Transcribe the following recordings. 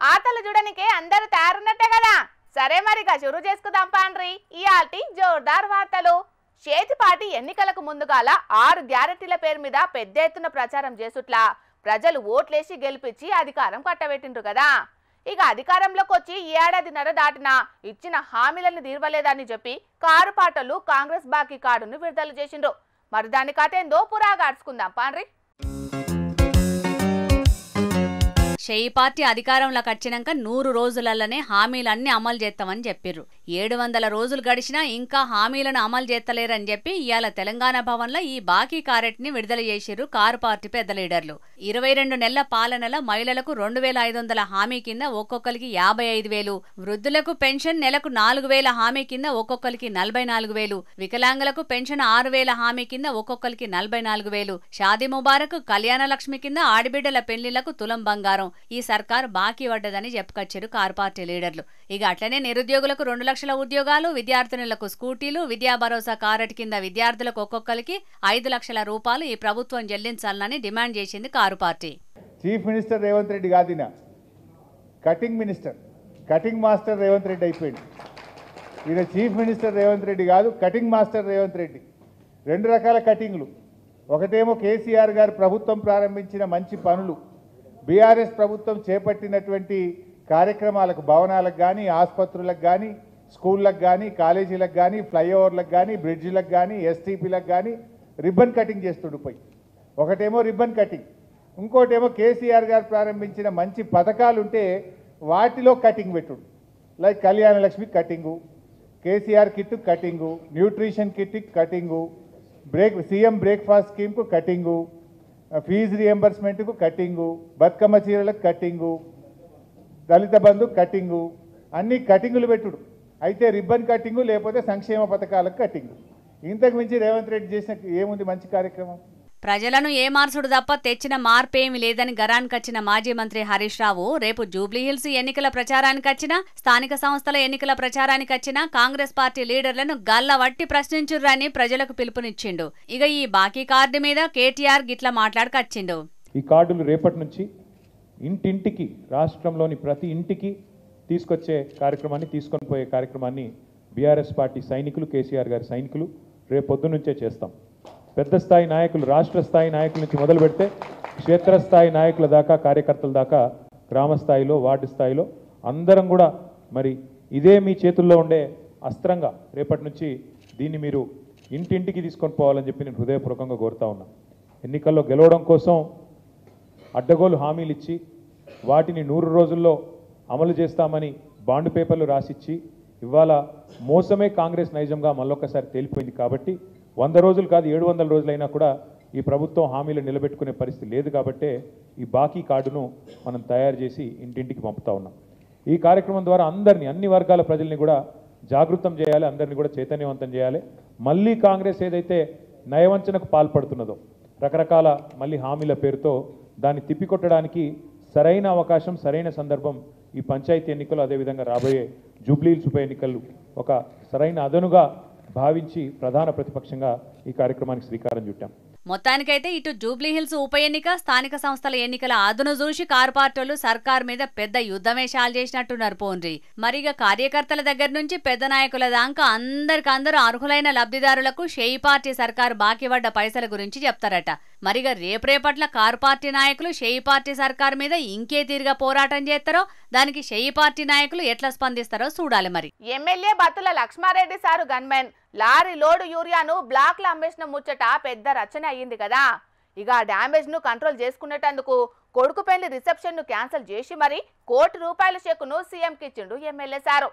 ఆటలు చూడనికే అందరూ తయారున్నట్టే కదా. సరే మరిగా షురు చేసుకుందాం పాండ్రి. ఇయాల్టి జోర్దార్ వార్తలు. చేతిపాటి ఎన్నికలకు ముందుగాల 6 గ్యారెంటీల పేరు మీద పెద్ద ఎత్తున ప్రచారం చేసుట్లా ప్రజలు ఓట్లేసి గెలిపించి అధికారం కట్టబెట్టిండ్రు కదా. ఇక అధికారంలోకి వచ్చి ఏడాదిన్నర దాటినా ఇచ్చిన హామీలను తీర్వలేదని చెప్పి కారు పాటలు కాంగ్రెస్ బాకీ కార్డును విడుదల చేసిండ్రు. మరి దాని కథేందో పురాగాడ్చుకుందాం పాండ్రి. షెయి పార్టీ అధికారంలోకి వచ్చినాక 100 రోజులల్లనే హామీలన్నీ అమలు చేస్తామని చెప్పిర్రు. 700 రోజులు గడిచినా ఇంకా హామీలను అమలు చేస్తలేరని చెప్పి ఇవాళ తెలంగాణ భవన్లో ఈ బాకీ కారెట్ని విడుదల చేసిర్రు కారు పార్టీ పెద్ద లీడర్లు. 22 నెలల పాలనలో మహిళలకు 2500 హామీ కింద ఒక్కొక్కరికి 55,000, వృద్ధులకు పెన్షన్ నెలకు 4,000 హామీ కింద ఒక్కొక్కరికి 44,000, వికలాంగులకు పెన్షన్ 6,000 హామీ కింద ఒక్కొక్కరికి 44,000, షాదీ ముబారక్ కళ్యాణ లక్ష్మి కింద ఆడిబిడ్డల పెళ్లిళ్లకు తులం బంగారం ఈ సర్కార్ బాకీ పడ్డదని చెప్పుకొచ్చారు కారు పార్టీ లీడర్లు. ఇక అట్లనే నిరుద్యోగులకు 2 లక్షల ఉద్యోగాలు, విద్యార్థినులకు స్కూటీలు, విద్యా భరోసా కారెట్ కింద విద్యార్థులకు ఒక్కొక్కరికి 5 లక్షల రూపాయలు ఈ ప్రభుత్వం చెల్లించాలని డిమాండ్ చేసింది car party. Chief minister Revanth Reddy కాదిన cutting minister, cutting master Revanth Reddy అయిపోయింది. ఈయన చీఫ్ మినిస్టర్ రేవంత్ రెడ్డి కాదు, కటింగ్ మాస్టర్ రేవంత్ రెడ్డి. 2 రకాల కటింగ్లు. ఒకటేమో కేసీఆర్ గారు ప్రభుత్వం ప్రారంభించిన మంచి పనులు, బీఆర్ఎస్ ప్రభుత్వం చేపట్టినటువంటి కార్యక్రమాలకు, భవనాలకు కానీ, ఆసుపత్రులకు కానీ, స్కూళ్ళకు కానీ, కాలేజీలకు కానీ, ఫ్లైఓవర్లకు కానీ, బ్రిడ్జిలకు కానీ, ఎస్టీపీలకు కానీ రిబ్బన్ కటింగ్ చేస్తుండిపోయి. ఒకటేమో రిబ్బన్ కటింగ్, ఇంకోటేమో కేసీఆర్ గారు ప్రారంభించిన మంచి పథకాలు ఉంటే వాటిలో కటింగ్ పెట్టుడు. Like Kalyana Lakshmi cutting, KCR kit cutting, nutrition kit cutting, CM breakfast స్కీమ్కు కటింగు, ఫీజు రియంబర్స్మెంట్కు కటింగు, బతుకమ్మ చీరలకు కటింగు, దళిత బంధు కటింగు, అన్ని కటింగులు పెట్టుడు. అయితే రిబ్బన్ కటింగు లేకపోతే సంక్షేమ పథకాలకు కటింగు. ఇంతకు మించి రేవంత్ రెడ్డి చేసిన ఏముంది మంచి కార్యక్రమం? ప్రజలను ఏమార్చుడు తప్ప తెచ్చిన మార్పేమీ లేదని గరానికొచ్చిన మాజీ మంత్రి హరీష్ రావు రేపు జూబ్లీహిల్స్ ఎన్నికల ప్రచారానికి వచ్చినా, స్థానిక సంస్థల ఎన్నికల ప్రచారానికి వచ్చినా కాంగ్రెస్ పార్టీ లీడర్లను గల్లవట్టి ప్రశ్నించుర్రని ప్రజలకు పిలుపునిచ్చిండు. ఇక ఈ బాకీ కార్డు మీద కేటీఆర్ గిట్లా మాట్లాడుకొచ్చిండు. ఈ కార్డులు రేపటి నుంచి ఇంటింటికి, రాష్ట్రంలోని ప్రతి ఇంటికి తీసుకొచ్చే కార్యక్రమాన్ని, తీసుకొని పోయే కార్యక్రమాన్ని బీఆర్ఎస్ పార్టీ సైనికులు, కేసీఆర్ గారి సైనికులు రేపు పొద్దు నుంచే చేస్తాం. పెద్ద స్థాయి నాయకులు, రాష్ట్ర స్థాయి నాయకుల నుంచి మొదలు పెడితే క్షేత్రస్థాయి నాయకుల దాకా, కార్యకర్తల దాకా, గ్రామ స్థాయిలో, వార్డు స్థాయిలో అందరం కూడా మరి ఇదే మీ చేతుల్లో ఉండే అస్త్రంగా రేపటి నుంచి దీన్ని మీరు ఇంటింటికి తీసుకొని పోవాలని చెప్పి నేను హృదయపూర్వకంగా కోరుతా ఉన్నా. ఎన్నికల్లో గెలవడం కోసం అడ్డగోలు హామీలు ఇచ్చి వాటిని 100 రోజుల్లో అమలు చేస్తామని బాండ్ పేపర్లు రాసిచ్చి ఇవాళ మోసమే కాంగ్రెస్ నైజంగా మళ్ళొక్కసారి తేలిపోయింది. కాబట్టి 100 రోజులు కాదు 700 రోజులైనా కూడా ఈ ప్రభుత్వం హామీలు నిలబెట్టుకునే పరిస్థితి లేదు. కాబట్టే ఈ బాకీ కార్డును మనం తయారు చేసి ఇంటింటికి పంపుతా ఉన్నాం. ఈ కార్యక్రమం ద్వారా అందరినీ, అన్ని వర్గాల ప్రజల్ని కూడా జాగృతం చేయాలి, అందరినీ కూడా చైతన్యవంతం చేయాలి. మళ్ళీ కాంగ్రెస్ ఏదైతే నయవంచనకు పాల్పడుతున్నదో, రకరకాల మళ్ళీ హామీల పేరుతో దాన్ని తిప్పికొట్టడానికి సరైన అవకాశం, సరైన సందర్భం ఈ పంచాయతీ ఎన్నికలు, అదేవిధంగా రాబోయే జూబ్లీహిల్స్ ఉప ఎన్నికలు ఒక సరైన అదనుగా భావించి ప్రధాన ప్రతిపక్షంగా ఈ కార్యక్రమానికి శ్రీకారం చుట్టాం. మొత్తానికైతే ఇటు జూబ్లీహిల్స్ ఉప ఎన్నిక, స్థానిక సంస్థల ఎన్నికల అదును చూసి కారు పార్టీలు సర్కార్ మీద పెద్ద యుద్ధమేషాలు చేసినట్టున్నారు పోన్రి. మరిగా కార్యకర్తల దగ్గర నుంచి పెద్ద నాయకుల దాకా అందరికందరూ అర్హులైన లబ్ధిదారులకు షెయి పార్టీ సర్కారు బాకీ పడ్డ పైసల గురించి చెప్తారట. మరిగా రేపట్ల కారు పార్టీ నాయకులు షెయి పార్టీ సర్కారు మీద ఇంకే తీరుగా పోరాటం చేస్తారో, దానికి షెయి పార్టీ నాయకులు ఎట్లా స్పందిస్తారో చూడాలి. మరి MLA Bathula Lakshma Reddy sir gunman lorry load యూరియాను బ్లాక్ లో అమ్మేసిన ముచ్చట పెద్ద రచన అయ్యింది కదా. ఇక డ్యామేజ్ ను కంట్రోల్ చేసుకునేటందుకు కొడుకు పెళ్లి రిసెప్షన్ ను క్యాన్సిల్ చేసి మరి ₹1 కోటి చెక్కును సీఎంకి ఇచ్చిండు ఎమ్మెల్యే సారు.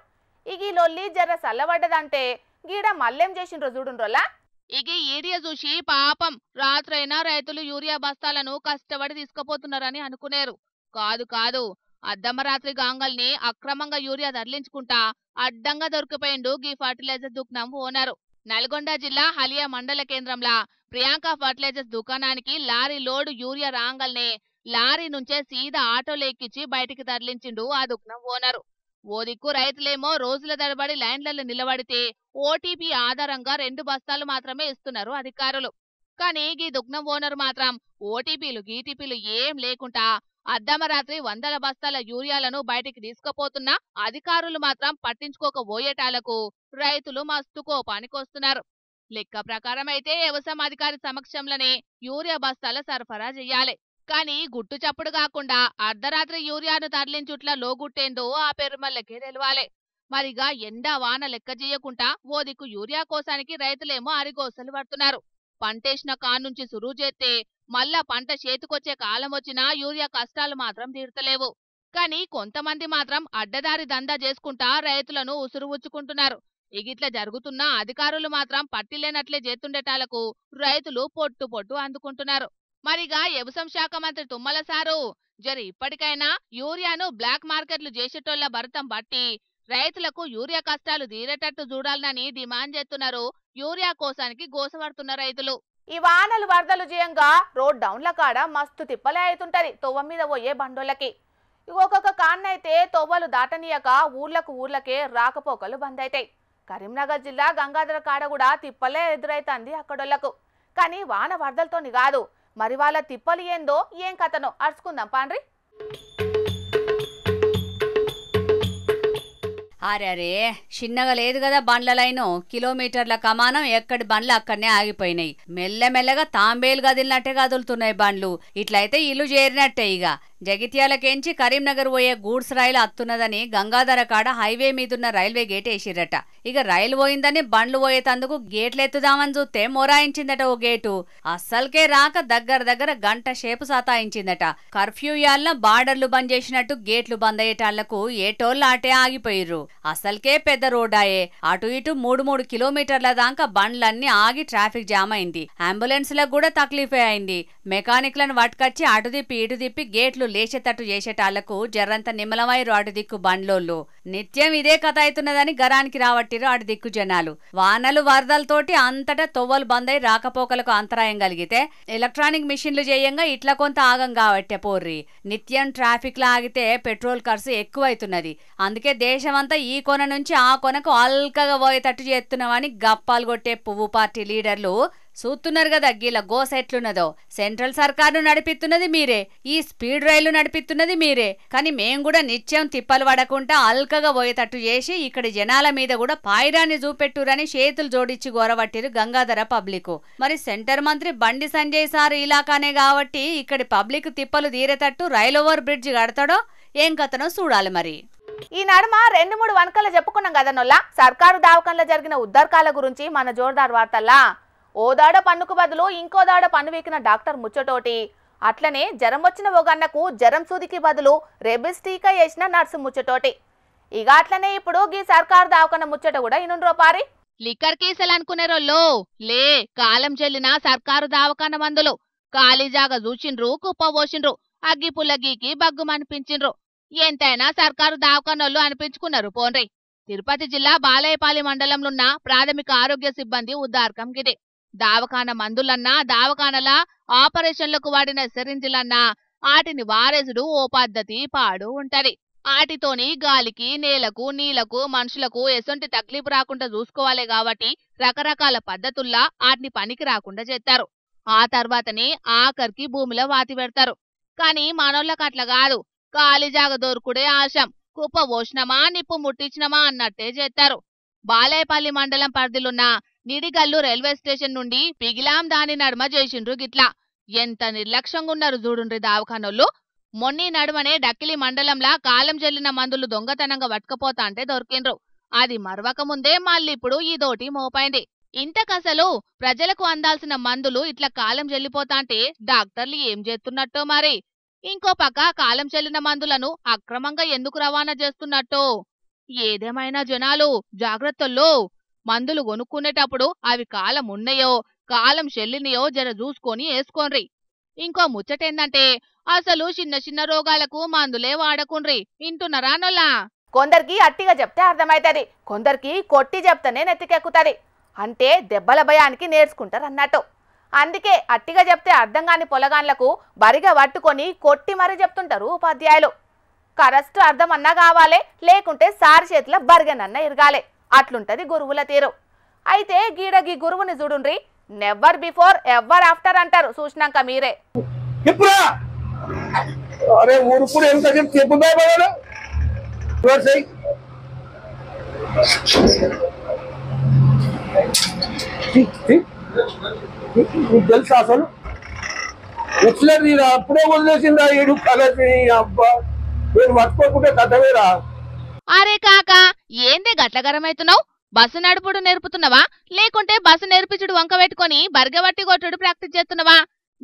ఇక ఈ లొల్లి జర్ర సల్లబడ్డదంటే గీడ మళ్ళేం చేసిండ్రో చూడుండ్రోలా. ఇక ఈడియా చూసి పాపం రాత్రైనా రైతులు యూరియా బస్తాలను కష్టపడి తీసుకుపోతున్నారని అనుకునేరు. కాదు కాదు, అర్ధమరాత్రి గాంగల్ని అక్రమంగా యూరియా తరలించుకుంటా అడ్డంగా దొరికిపోయిండు గీ ఫర్టిలైజర్ దుకాణం ఓనరు. నల్గొండ జిల్లా హలియా మండల కేంద్రంలో ప్రియాంక ఫర్టిలైజర్స్ దుకాణానికి లారీ లోడు యూరియా రాంగల్నే లారీ నుంచే సీదా ఆటోలో ఎక్కించి బయటికి తరలించిండు ఆ దుకాణం ఓనరు. ఓ దిక్కు రైతులేమో రోజుల తరబడి లైన్లలో నిలబడితే ఓటీపీ ఆధారంగా 2 బస్తాలు మాత్రమే ఇస్తున్నారు అధికారులు. కానీ ఈ దుకాణం ఓనర్ మాత్రం ఓటీపీలు గీటీపీలు ఏం లేకుండా అర్ధమరాత్రి వందల బస్తాల యూరియాలను బయటికి తీసుకుపోతున్నా అధికారులు మాత్రం పట్టించుకోకపోయేటాలకు రైతులు మస్తు కోపానికొస్తున్నారు. లెక్క ప్రకారం అయితే వ్యవసాయ అధికారి సమక్షంలోనే యూరియా బస్తాల సరఫరా చేయాలి. కానీ గుట్టు చప్పుడు కాకుండా అర్ధరాత్రి యూరియాను తరలించుట్ల లోగుట్టేందో ఆ పెరుమల్లకే తెలవాలి. మరిగా ఎండ వాన లెక్క చేయకుండా ఓ దిక్కు యూరియా కోసానికి రైతులేమో అరిగోసలు పడుతున్నారు. పంటేసిన కానుంచి సురువు చేస్తే మళ్ళా పంట చేతికొచ్చే కాలం వచ్చినా యూరియా కష్టాలు మాత్రం తీర్తలేవు. కానీ కొంతమంది మాత్రం అడ్డదారి దందా చేసుకుంటా రైతులను ఉసురువుచ్చుకుంటున్నారు. ఇగిట్ల జరుగుతున్నా అధికారులు మాత్రం పట్టిలేనట్లే చేస్తుండేటాలకు రైతులు పొట్టు పొట్టు అందుకుంటున్నారు. మరిగా వ్యవసాయ శాఖ మంత్రి తుమ్మల సారు జరి ఇప్పటికైనా యూరియాను బ్లాక్ మార్కెట్లు చేసేటోళ్ల భరతం బట్టి రైతులకు యూరియా కష్టాలు తీరేటట్టు చూడాలని డిమాండ్ చేస్తున్నారు. యూరియా కోసానికి గోసపడుతున్న రైతులు. ఈ వానలు వరదలు చేయంగా రోడ్ డౌన్ల కాడ మస్తు తిప్పలే అవుతుంటది తొవ్వ మీద పోయే బండోళ్ళకి. ఒక్కొక్క కాన్నైతే తొవ్వలు దాటనీయక ఊర్లకే రాకపోకలు బంద్ అవుతాయి. కరీంనగర్ జిల్లా గంగాధర కాడ కూడా తిప్పలే ఎదురైతుంది అక్కడోళ్లకు. కానీ వాన వరదలతోని కాదు, మరి వాళ్ళ తిప్పలు ఏందో ఏం కథనో అరుచుకుందాం పాండ్రి. అరే చిన్నగా లేదు కదా బండ్ల లైను, కిలోమీటర్ల కమానం ఎక్కడి బండ్లు అక్కడనే ఆగిపోయినాయి. మెల్లమెల్లగా తాంబేలు కదిలినట్టే కదులుతున్నాయి బండ్లు. ఇట్లయితే ఇల్లు చేరినట్టే. ఇక జగిత్యాలకేంచి కరీంనగర్ పోయే గూడ్స్ రైలు అత్తున్నదని గంగాధర కాడ హైవే మీదున్న రైల్వే గేట్ వేసిరట. ఇక రైలు పోయిందని బండ్లు పోయేతందుకు గేట్లు ఎత్తుదామని చూస్తే మొరాయించిందట ఓ గేటు. అస్సలకే రాక దగ్గర గంట సేపు సతాయించిందట. కర్ఫ్యూ యాళ్ళ బార్డర్లు బంద్ చేసినట్టు గేట్లు బంద్ అయ్యేటాళ్లకు ఏటోళ్ళు అటే ఆగిపోయిర్రు. అసలుకే పెద్ద రోడ్డాయే. అటు ఇటు 3 కిలోమీటర్ల దాకా బండ్లన్నీ ఆగి ట్రాఫిక్ జామ్ అయింది. అంబులెన్స్లకు కూడా తక్లీఫే అయింది. మెకానిక్లను పట్టుకొచ్చి అటు తిప్పి ఇటు తిప్పి గేట్లు లేచేటట్టు చేసేటాళ్లకు జర్రంత నిమ్మలమైరు అటు దిక్కు బండ్లోళ్ళు. నిత్యం ఇదే కథ అవుతున్నదని గరానికి రావట్టిరు అటు దిక్కు జనాలు. వానలు వరదలతోటి అంతటా తొవ్వలు బందై రాకపోకలకు అంతరాయం కలిగితే ఎలక్ట్రానిక్ మిషన్లు చేయంగా ఇట్లా కొంత ఆగం కావట్టే పోర్రి. నిత్యం ట్రాఫిక్ లా ఆగితే పెట్రోల్ ఖర్చు ఎక్కువైతున్నది. అందుకే దేశమంతా ఈ కొన నుంచి ఆ కొనకు అల్కగా పోయేటట్టు చేస్తున్నామని గప్పాలు కొట్టే పువ్వు పార్టీ లీడర్లు చూస్తున్నారు కదా గీల గోస ఎట్లున్నదో. సెంట్రల్ సర్కారు నడిపిస్తున్నది మీరే, ఈ స్పీడ్ రైలు నడిపిస్తున్నది మీరే. కానీ మేం కూడా నిత్యం తిప్పలు పడకుండా అల్కగా పోయేటట్టు చేసి ఇక్కడి జనాల మీద కూడా పాయిరాన్ని చూపెట్టురని చేతులు జోడించి గోరవట్టిరు గంగాధర పబ్లిక్. మరి సెంటర్ మంత్రి బండి సంజయ్ సార్ ఇలాకానే కాబట్టి ఇక్కడి పబ్లిక్ తిప్పలు తీరేటట్టు రైల్ ఓవర్ బ్రిడ్జ్ కడతాడో ఏం కథనో చూడాలి. మరి ఈ నడుమ 2-3 వనకలు చెప్పుకున్నాం కదా నొల్ల. సర్కారు దావకంలో జరిగిన ఉద్దర్కాల గురించి మన జోర్దార్ వార్తల్లా ఓ దాడ పన్నుకు బదులు ఇంకో దాడ పన్ను వీకిన డాక్టర్ ముచ్చటోటి, అట్లనే జ్వరం వచ్చిన ఓ గన్నకు జ్వరం సూదికి బదులు రెబిస్ టీకా వేసిన నర్సు ముచ్చటోటి. ఇక అట్లనే ఇప్పుడు గీ సర్కారు దావకన్న ముచ్చట కూడా ఇనుండ్రో పారి. లిక్కర్ కేసులు అనుకునే రోల్లో లే కాలం చెల్లిన సర్కారు దావకాన మందులు ఖాళీజాగా చూసిండ్రు, కుప్ప పోసిండ్రు, అగ్గి పుల్లగీకి బగ్గుమనిపించిండ్రు. ఎంతైనా సర్కారు దావకానోళ్ళు అనిపించుకున్నారు పోన్రి. తిరుపతి జిల్లా బాలయపాలి మండలంలోన్న ప్రాథమిక ఆరోగ్య సిబ్బంది ఉద్దార్కం గిదే. దావకాన మందులన్నా దావకానల ఆపరేషన్లకు వాడిన సిరింజిలన్నా ఆటిని వారేసుడు ఓ పద్ధతి పాడు ఉంటది. ఆటితోని గాలికి నేలకు నీళ్లకు మనుషులకు ఎసొంటి తక్లీఫ్ రాకుండా చూసుకోవాలి కాబట్టి రకరకాల పద్ధతుల్లా ఆటిని పనికి రాకుండా చేస్తారు. ఆ తర్వాతనే ఆఖరికి భూమిలో వాతి పెడతారు. కానీ మనోళ్ళకి అట్లా కాదు, ఖాళీజాగ దొరుకుడే ఆశం, కుప్ప పోసినమా నిప్పు ముట్టించినమా అన్నట్టే చేస్తారు. బాలేపల్లి మండలం పరిధిలున్న నిడిగల్లు రైల్వే స్టేషన్ నుండి పిగిలాం దాని నడుమ చేసిండ్రు గిట్లా. ఎంత నిర్లక్ష్యంగా ఉన్నారు చూడుండ్రి దావఖానోళ్ళు. మొన్నీ నడుమనే డక్కిలి మండలంలా కాలం చెల్లిన మందులు దొంగతనంగా పట్టుకపోతా అంటే దొరికిండ్రు. అది మరవక ముందే మళ్ళీప్పుడు ఇదోటి మోపైంది. ఇంతకసలు ప్రజలకు అందాల్సిన మందులు ఇట్లా కాలం చెల్లిపోతాంటే డాక్టర్లు ఏం చేస్తున్నట్టో మరి. ఇంకో పక్క కాలం చెల్లిన మందులను అక్రమంగా ఎందుకు రవాణా చేస్తున్నట్టో. ఏదేమైనా జనాలు జాగ్రత్తల్లో. మందులు కొనుక్కునేటప్పుడు అవి కాలం ఉన్నాయో కాలం చెల్లినయో జర చూసుకొని వేసుకోండ్రి. ఇంకో ముచ్చటేందంటే అసలు చిన్న రోగాలకు మందులే వాడకుండ్రి. ఇంటున్నారా నొల్లా? కొందరికి అట్టిగా చెప్తే అర్థమైతది, కొందరికి కొట్టి చెప్తేనే నెత్తికెక్కుతుంది. అంటే దెబ్బల భయానికి నేర్చుకుంటారు అన్నట్టు. అందుకే అట్టిగా చెప్తే అర్థం కాని పొలగాన్లకు బరిగా పట్టుకొని కొట్టి మరీ చెప్తుంటారు ఉపాధ్యాయులు. కరెక్ట్ అర్థం అన్నా కావాలి, లేకుంటే సారి చేతిలో బరిగనన్నా ఇరగాలి. అట్లుంటది గురువుల తీరు. అయితే గీ గురువుని చూడుండ్రి, నెవర్ బిఫోర్ ఎవర్ ఆఫ్టర్ అంటారు. చూసినాక మీరే. अरे ఊరుకుడు ఎంత చెప్పుదా బాగా వర్సై తెలుసా అసలు ఎట్లది అప్పుడే వదిలేసిందా ఏడు కలసి అబ్బా నేను పట్టుకోకుంటే కథవేరా. అరే కాక ఏందే గట్ల గరమైతున్నావు? బస్సు నడుపుడు నేర్పుతున్నావా లేకుంటే బస్సు నేర్పించుడు వంక పెట్టుకుని బర్గబట్టి కొట్టుడు ప్రాక్టీస్ చేస్తున్నావా?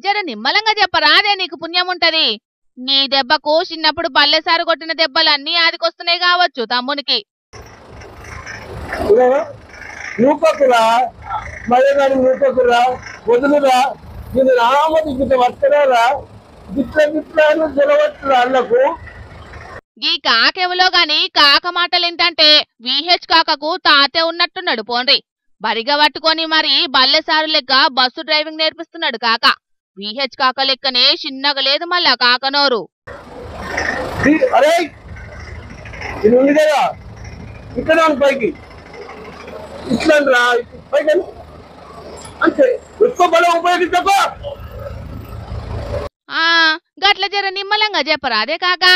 జర నిమ్మలంగా చెప్పరా, అదే నీకు పుణ్యం ఉంటది. నీ దెబ్బకు చిన్నప్పుడు బల్లెసారు కొట్టిన దెబ్బలన్నీ ఆదికొస్తున్నాయి కావచ్చు తమ్మునికి. నూకకురా మళ్ళీ నూకకురా వదులురా నేను రామది గిట్ల వస్తరారా గిట్ల గిట్ల జలవచ్చురా అన్నకు. ఈ కాకెవలో గాని కాక మాటలేంటంటే విహెచ్ కాకకు తాతే ఉన్నట్టున్నాడు పోండ్రి. బరిగా పట్టుకొని మరి బల్లెసారు లెక్క బస్సు డ్రైవింగ్ నేర్పిస్తున్నాడు కాక. విహెచ్ కాక లెక్కనే చిన్నగా లేదు మళ్ళా కాకనోరు. అరే ఇది ఉంది కదా ఇక్కడ పైకి ఇట్లా రా పైకి అంతే ఎక్కువ బలం ఉపయోగించకో. గట్ల జర నిమ్మలంగా చెప్పరా అదే కాక.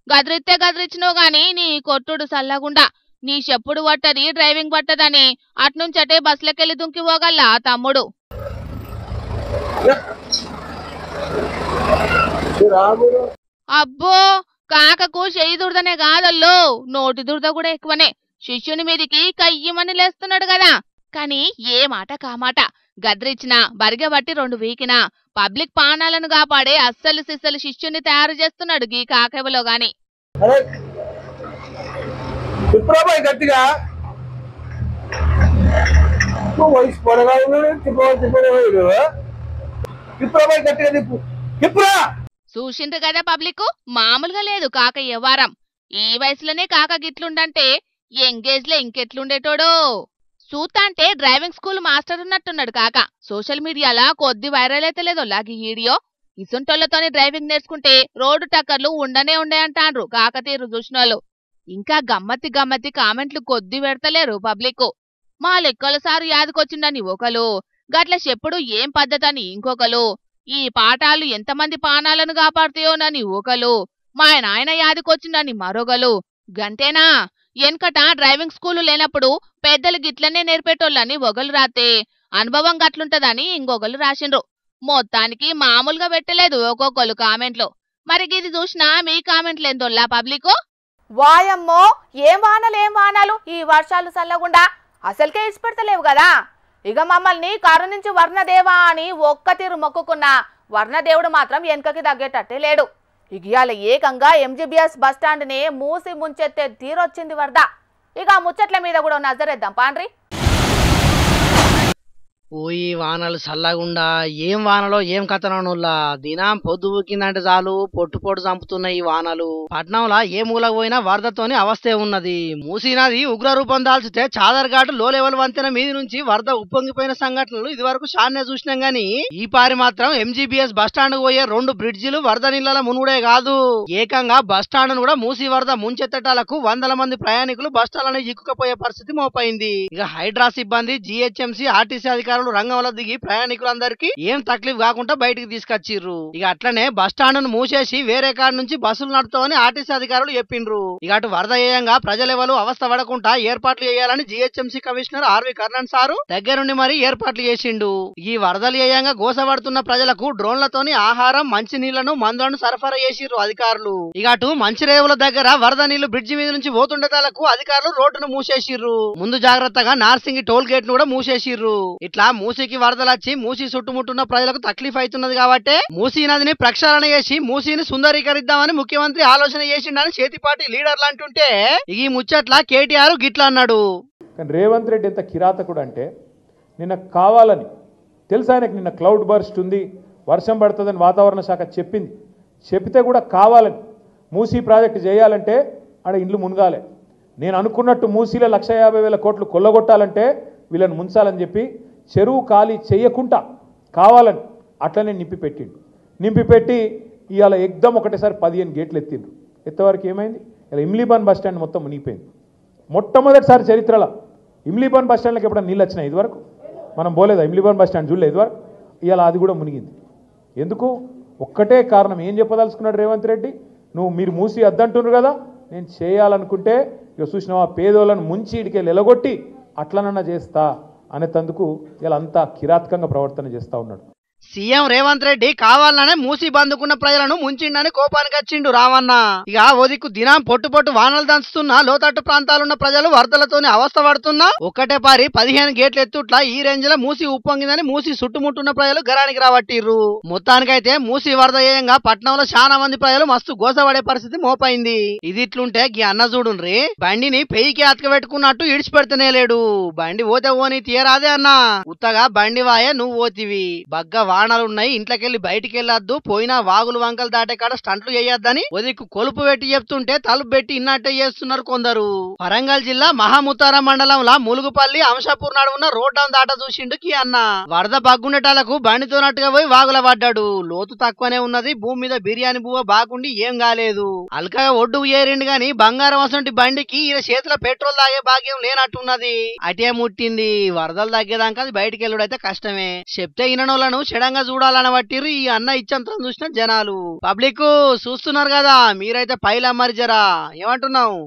గదిరిస్తే గదిరిచ్చినో గాని నీ కొట్టుడు సల్లగుండా. నీ చెప్పుడు పట్టది డ్రైవింగ్ పట్టదని అట్నుంచటే బస్సులకెళ్ళి దుంకి పోగల్లా తమ్ముడు. అబ్బో కాకకు చెయ్యి దురదనే కాదల్లో నోటి దురద కూడా ఎక్కువనే. శిష్యుని మీదికి కయ్యమని లేస్తున్నాడు కదా. కాని ఏ మాట కామాట గద్రిచ్చిన బరిగబట్టి 2 వీకినా పబ్లిక్ పానాలను కాపాడే అస్సలు సిస్సలు శిష్యుని తయారు చేస్తున్నాడు గీ కాకెవలో గాని. గట్టిగా వయసు పొరగా గట్టిగా తిప్పురా. చూసిండ్రు కదా పబ్లిక్, మామూలుగా లేదు కాక వ్యవహారం. ఈ వయసులోనే కాక గిట్లుండంటే ఎంగేజ్ లో ఇంకెట్లుండేటోడో. సూతా అంటే డ్రైవింగ్ స్కూల్ మాస్టర్ ఉన్నట్టున్నాడు కాక. సోషల్ మీడియాలా కొద్ది వైరల్ అయితే లేదో లాగి వీడియో. ఇసుంటోళ్లతోని డ్రైవింగ్ నేర్చుకుంటే రోడ్డు టక్కర్లు ఉండనే అంటాండ్రు కాకతీరు చూసినోళ్ళు. ఇంకా గమ్మత్తి కామెంట్లు కొద్ది పెడతలేరు పబ్లిక్. మా లెక్కల సారు యాదకొచ్చిండని ఒకలు, గట్ల చెప్పుడు ఏం పద్ధతని ఇంకొకలు, ఈ పాఠాలు ఎంతమంది పానాలను కాపాడుతాయోనని ఒకలు, మా నాయన యాదకొచ్చిండని మరొకలు. గంతేనా? ఎన్కట డ్రైవింగ్ స్కూలు లేనప్పుడు పెద్దలు గిట్లనే నేర్పేటోళ్ళని ఒకలు రాతే అనుభవం గట్లుంటదని ఇంకొకరు రాసిండ్రు. మొత్తానికి మామూలుగా పెట్టలేదు ఒక్కొక్కరు కామెంట్లు. మరి ఇది చూసినా మీ కామెంట్లు ఎందోల్లా పబ్లిక్? వాయమ్మో ఏం వానలు ఈ వర్షాలు చల్లగుండా అసలుకే ఇచ్చిపెడతలేవు కదా. ఇక మమ్మల్ని కరుణించి వర్ణదేవా అని ఒక్క తీరు మొక్కుకున్నా వర్ణదేవుడు మాత్రం వెనకకి తగ్గేటట్టే లేడు. ఇవాళ ఏకంగా ఎంజీబీఎస్ బస్టాండ్ని మూసి ముంచెత్తే తీరొచ్చింది వరద. ఇక ముచ్చట్ల మీద కూడా నజరేద్దాం పాండ్రి. పోయి వానలు చల్లగుండా ఏం వానలో ఏం కథనోళ్ళ దినం పొద్దు ఊకిందంటే చాలు పొట్టు పొట్టు చంపుతున్నాయి ఈ వానలు. పట్నంలో ఏ మూలకు పోయినా వరదతోని అవస్థే ఉన్నది. మూసీ నది ఉగ్ర రూపం దాల్చితే చాదర్ఘాటు లో లెవెల్ వంతెన మీద నుంచి వరద ఉప్పొంగిపోయిన సంఘటనలు ఇది వరకు షాన్నే చూసినాం గాని ఈ పారి మాత్రం ఎంజీబీఎస్ బస్టాండ్ పోయే 2 బ్రిడ్జిలు వరద నీళ్ళ మునుగుడే కాదు, ఏకంగా బస్టాండ్ కూడా మూసీ వరద ముంచెత్తటాలకు 100 మంది ప్రయాణికులు బస్టాండ్లను ఇక్కుకపోయే పరిస్థితి మోపైంది. ఇక హైడ్రా సిబ్బంది, జీహెచ్ఎంసీ, ఆర్టీసీ అధికారులు రంగంలో దిగి ప్రయాణికులందరికీ ఏం తక్లీఫ్ కాకుండా బయటికి తీసుకొచ్చిర్రు. ఇక అట్లనే బస్టాండ్ ను మూసేసి వేరే కాడ నుంచి బస్సులు నడుతామని ఆర్టీసీ అధికారులు చెప్పిండ్రు. ఇక అటు వరద ఏయంగా ప్రజలెవరు అవస్థ పడకుండా ఏర్పాట్లు చేయాలని GHMC commissioner RV Karnan sir దగ్గరుండి మరి ఏర్పాట్లు చేసిండు. ఈ వరదలు ఏయంగా గోసపడుతున్న ప్రజలకు డ్రోన్లతోని ఆహారం, మంచి నీళ్లను, మందులను సరఫరా చేసిర్రు అధికారులు. ఇక అటు మంచిరేవుల దగ్గర వరద నీళ్లు బ్రిడ్జి మీద నుంచి పోతుండటాలకు అధికారులు రోడ్డును మూసేసిర్రు. ముందు జాగ్రత్తగా నార్సింగి టోల్ గేట్ ను కూడా మూసేసిర్రు. ఇట్లా మూసీకి వరదలొచ్చి మూసీ చుట్టుముట్టున్న ప్రజలకు తక్లీఫ్ అవుతున్నది కాబట్టి మూసీ నదిని ప్రక్షాళన చేసి మూసీని సుందరీకరిద్దామని ముఖ్యమంత్రి ఆలోచన చేసిండని చేతిపాటి లీడర్లు అంటుంటే ఈ ముచ్చట్ల కేటీఆర్ గిట్లా అన్నాడు. కానీ రేవంత్ రెడ్డి ఎంత కిరాతకుడు అంటే నిన్న కావాలని తెలుసు ఆయనకు నిన్న క్లౌడ్ బర్స్ట్ ఉంది, వర్షం పడుతుందని వాతావరణ శాఖ చెప్తే కూడా కావాలని మూసీ ప్రాజెక్టు చేయాలంటే ఆడ ఇండ్లు మునగాలి. నేను అనుకున్నట్టు మూసీలో 150,000 కోట్లు కొల్లగొట్టాలంటే వీళ్ళని ముంచాలని చెప్పి చెరువు ఖాళీ చేయకుండా కావాలని అట్లనే నింపిపెట్టి ఇవాళ ఎగ్దం ఒకటేసారి 15 గేట్లు ఎత్తిండ్రు. ఎత్తవరకు ఏమైంది? ఇలా ఇమ్లీబాన్ బస్ స్టాండ్ మొత్తం మునిగిపోయింది. మొట్టమొదటిసారి చరిత్రలో ఇమ్లీబాన్ బస్ స్టాండ్కి ఎప్పుడైనా నీళ్ళు వచ్చినాయి? ఇదివరకు మనం పోలేదా? ఇమ్లీబాన్ బస్ స్టాండ్ చూడలేదు ఇదివరకు. ఇవాళ అది కూడా మునిగింది. ఎందుకు? ఒక్కటే కారణం. ఏం చెప్పదలుచుకున్నాడు రేవంత్ రెడ్డి? మీరు మూసి అద్దంటున్నారు కదా, నేను చేయాలనుకుంటే ఇక చూసినావా పేదోళ్ళను ముంచి ఇడికెళ్ళి ఎలగొట్టి అట్లనన్నా చేస్తా అనేందుకు ఇలా అంతా కిరాతకంగా ప్రవర్తన చేస్తా ఉన్నాడు. సీఎం రేవంత్ రెడ్డి కావాలనే మూసి బందుకున్న ప్రజలను ముంచిండని కోపానికి వచ్చిండు రావన్న. ఇక ఓదిక్కు దినం పొట్టు వానలు దంచుతున్నా లోతట్టు ప్రాంతాలున్న ప్రజలు వరదలతోని అవస్థ పడుతున్నా ఒక్కటే పారి 15 గేట్ల ఎత్తుట్లా ఈ రేంజ్ లో మూసి ఉప్పొంగిందని మూసి చుట్టుముట్టున్న ప్రజలు గరానికి రాబట్టిర్రు. మొత్తానికైతే మూసి వరద ఏయంగా పట్నంలో చాలా మంది ప్రజలు మస్తు గోసపడే పరిస్థితి మోపైంది. ఇది ఇట్లుంటే గీ అన్న చూడుండ్రి బండిని పెయికి అతకబెట్టుకున్నట్టు ఇడిచిపెడితేనే లేడు. బండి పోతే ఓని తీయరాదే అన్న, ఉత్తగా బండి వాయే నువ్వు పోతివి, బగ్గ వానలున్నాయి ఇంట్లోకెళ్ళి బయటికి వెళ్ళొద్దు, పోయినా వాగులు వంకలు దాటే కాడ స్టంట్లు చేయొద్దని ఒదిక్కు కొలుపు పెట్టి చెప్తుంటే తలుపు పెట్టి ఇన్నట్టే చేస్తున్నారు కొందరు. వరంగల్ జిల్లా మహాముతార మండలంలో ములుగుపల్లి అంశాపూర్ నడువున్న రోడ్డం దాట చూసిండు కి అన్న. వరద బగ్గుండేటాలకు బండితోనట్టుగా పోయి వాగుల పడ్డాడు. లోతు తక్కువనే ఉన్నది, భూమి మీద బిర్యానీ బువ్వ బాగుండి ఏం కాలేదు. అల్కగా ఒడ్డు ఏరిండు గాని బంగారం అసంటి బండికి ఈయన చేతిలో పెట్రోల్ తాగే భాగ్యం లేనట్టున్నది. అటే ముట్టింది. వరదలు తగ్గేదాకా అది బయటికి వెళ్ళుడైతే కష్టమే. చెప్తే ఇననోళ్లను చెడంగా చూడాలని బట్టిరు ఈ అన్న ఇచ్చంతరం చూసిన జనాలు. పబ్లిక్ చూస్తున్నారు కదా, మీరైతే పైలా మరి జరా ఏమంటున్నావు?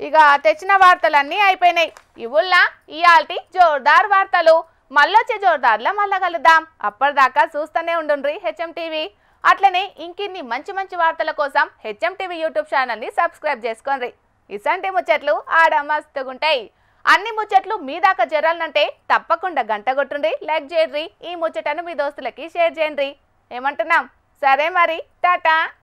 ఇక తెచ్చిన వార్తలన్నీ అయిపోయినాయి. ఇవుల్లా ఇయాల్టి జోర్దార్ వార్తలు. మళ్ళొచ్చే జోర్దార్లో మళ్ళా కలుద్దాం. అప్పటిదాకా చూస్తూనే ఉండుండ్రి హెచ్ఎం టీవీ. అట్లనే ఇంకిన్ని మంచి మంచి వార్తల కోసం హెచ్ఎం టీవీ యూట్యూబ్ ఛానల్ని సబ్స్క్రైబ్ చేసుకోండి. ఇసంటి ముచ్చట్లు ఆడ మస్తుగుంటాయి. అన్ని ముచ్చట్లు మీ దాకా జరాలంటే తప్పకుండా గంట కొట్టుండ్రి, లైక్ చేయండి, ఈ ముచ్చటను మీ దోస్తులకి షేర్ చేయండి. ఏమంటున్నాం? సరే మరి, టాటా.